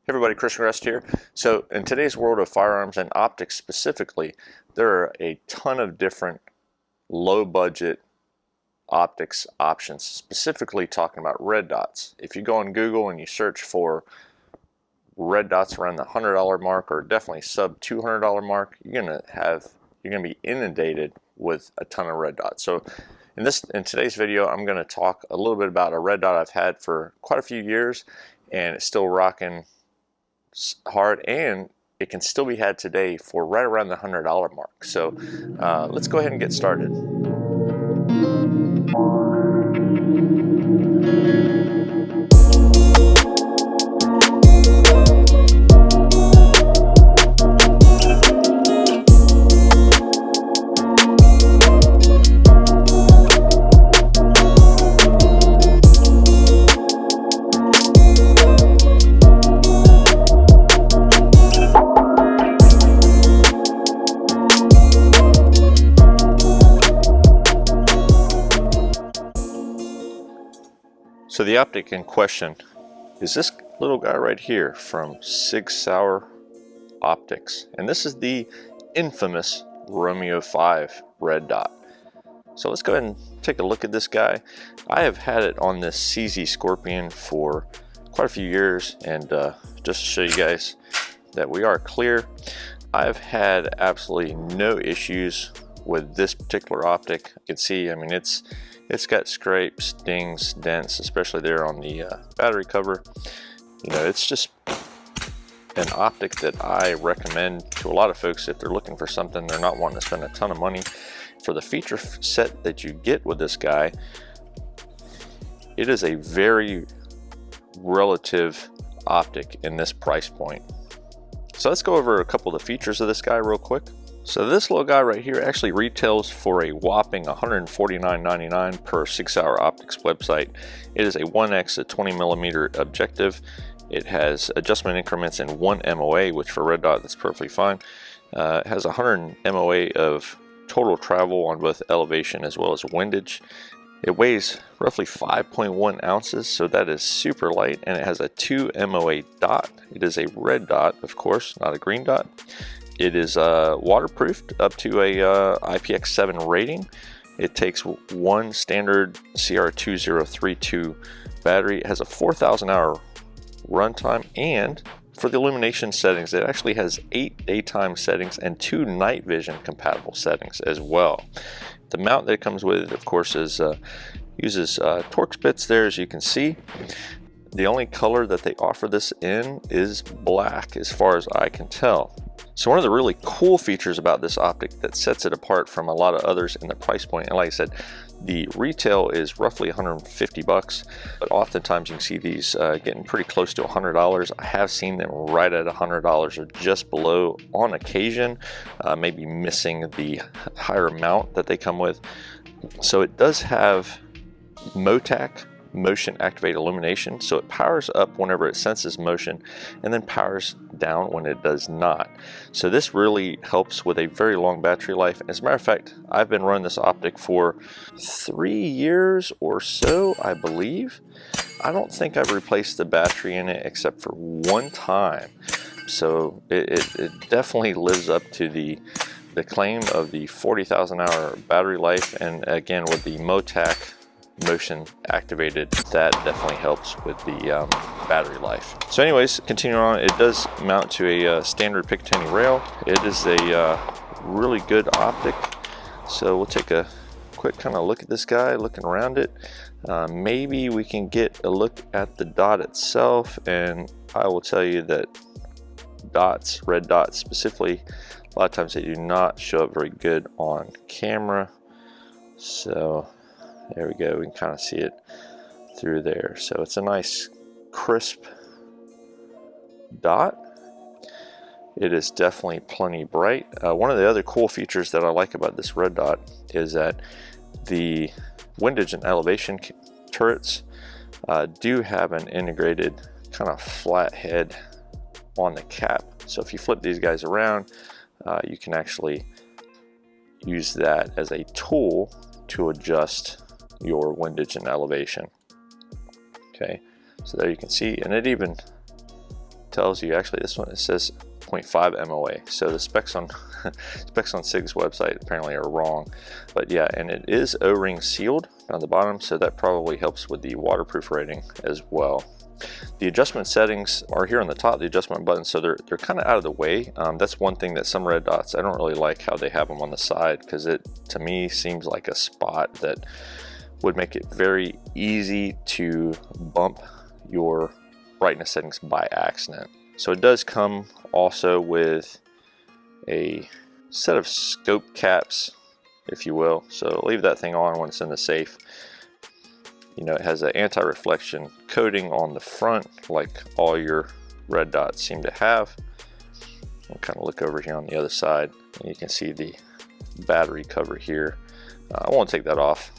Hey everybody, Chris Grest here. So in today's world of firearms and optics specifically, there are a ton of different low budget optics options, specifically talking about red dots. If you go on Google and you search for red dots around the $100 mark or definitely sub $200 mark, you're gonna be inundated with a ton of red dots. So in today's video, I'm gonna talk a little bit about a red dot I've had for quite a few years and it's still rocking hard, and it can still be had today for right around the $100 mark. So let's go ahead and get started. So the optic in question is this little guy right here from Sig Sauer Optics, and this is the infamous Romeo 5 red dot. So let's go ahead and take a look at this guy. I have had it on this CZ Scorpion for quite a few years, and just to show you guys that we are clear, I've had absolutely no issues with this particular optic. You can see, I mean, it's got scrapes, dings, dents, especially there on the battery cover. You know, it's just an optic that I recommend to a lot of folks if they're looking for something they're not wanting to spend a ton of money. For the feature set that you get with this guy, it is a very relative optic in this price point. So let's go over a couple of the features of this guy real quick. So this little guy right here actually retails for a whopping $149.99 per Sig Sauer Optics website. It is a 1x a 20mm objective. It has adjustment increments in 1 MOA, which for red dot that's perfectly fine. It has 100 MOA of total travel on both elevation as well as windage. It weighs roughly 5.1 ounces, so that is super light, and it has a 2 MOA dot. It is a red dot, of course, not a green dot. It is waterproofed up to a IPX7 rating. It takes one standard CR2032 battery. It has a 4,000 hour runtime, and for the illumination settings, it actually has 8 daytime settings and 2 night vision compatible settings as well. The mount that it comes with, of course, is uses Torx bits there, as you can see. The only color that they offer this in is black, as far as I can tell. So one of the really cool features about this optic that sets it apart from a lot of others in the price point, and like I said, the retail is roughly 150 bucks, but oftentimes you can see these getting pretty close to $100. I have seen them right at $100 or just below on occasion, maybe missing the higher amount that they come with. So it does have MOTAC, motion activated illumination, so it powers up whenever it senses motion and then powers down when it does not. So this really helps with a very long battery life. As a matter of fact, I've been running this optic for 3 years or so, I believe. I don't think I've replaced the battery in it except for one time. So it definitely lives up to the claim of the 40,000 hour battery life, and again with the MOTAC motion activated, that definitely helps with the battery life. So anyways, continuing on, it does mount to a standard Picatinny rail. It is a really good optic. So we'll take a quick kind of look at this guy, looking around it. Maybe we can get a look at the dot itself, and I will tell you that dots, red dots specifically, a lot of times they do not show up very good on camera. So there we go, we can kind of see it through there. So it's a nice crisp dot. It is definitely plenty bright. One of the other cool features that I like about this red dot is that the windage and elevation turrets do have an integrated kind of flat head on the cap. So if you flip these guys around, you can actually use that as a tool to adjust your windage and elevation. Okay, so there you can see, and it even tells you, actually this one, it says 0.5 MOA. So the specs on specs on Sig's website apparently are wrong. But yeah, and it is O-ring sealed on the bottom, so that probably helps with the waterproof rating as well. The adjustment settings are here on the top, the adjustment buttons, so they're kind of out of the way. That's one thing that some red dots, I don't really like how they have them on the side, because it to me seems like a spot that would make it very easy to bump your brightness settings by accident. So it does come also with a set of scope caps, if you will. So leave that thing on when it's in the safe. You know, it has an anti-reflection coating on the front, like all your red dots seem to have. I'll kind of look over here on the other side, and you can see the battery cover here. I won't take that off.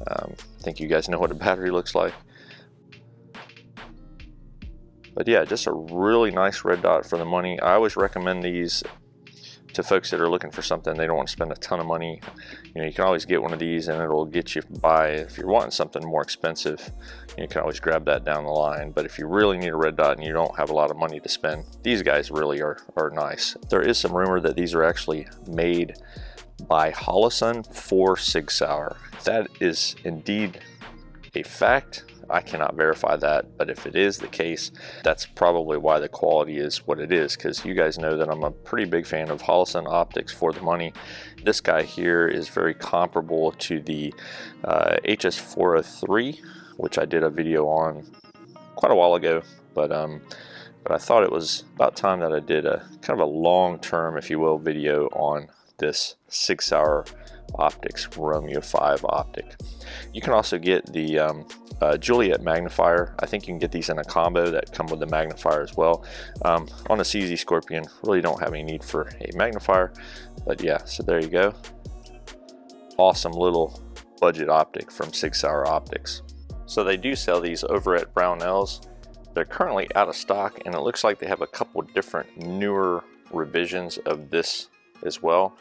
I think you guys know what a battery looks like. But yeah, just a really nice red dot for the money. I always recommend these to folks that are looking for something they don't want to spend a ton of money. You know, you can always get one of these and it'll get you by. If you're wanting something more expensive, you can always grab that down the line. But if you really need a red dot and you don't have a lot of money to spend, these guys really are nice. There is some rumor that these are actually made by Holosun for Sig Sauer. If that is indeed a fact, I cannot verify that, but if it is the case, that's probably why the quality is what it is, because you guys know that I'm a pretty big fan of Holosun optics for the money. This guy here is very comparable to the HS403, which I did a video on quite a while ago, but I thought it was about time that I did a kind of a long-term, if you will, video on this Sig Sauer Optics Romeo 5 optic. You can also get the Juliet magnifier. I think you can get these in a combo that come with the magnifier as well. On a CZ Scorpion, really don't have any need for a magnifier, but yeah, so there you go. Awesome little budget optic from Sig Sauer Optics. So they do sell these over at Brownells. They're currently out of stock, and it looks like they have a couple different newer revisions of this as well.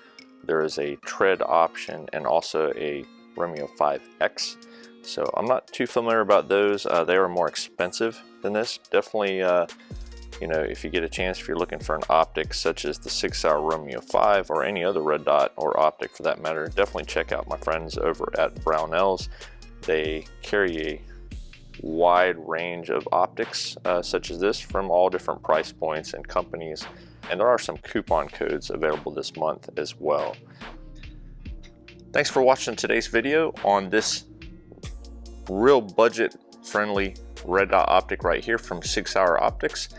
There is a tread option and also a Romeo 5X. So I'm not too familiar about those. They are more expensive than this. Definitely, you know, if you get a chance, if you're looking for an optic such as the Sig Sauer Romeo 5 or any other red dot or optic for that matter, definitely check out my friends over at Brownells. They carry a wide range of optics such as this from all different price points and companies. And there are some coupon codes available this month as well. Thanks for watching today's video on this real budget friendly red dot optic right here from Sig Sauer Optics.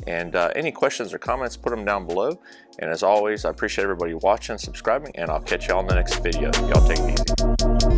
And any questions or comments, put them down below. And as always, I appreciate everybody watching, subscribing, and I'll catch you all in the next video. Y'all take it easy.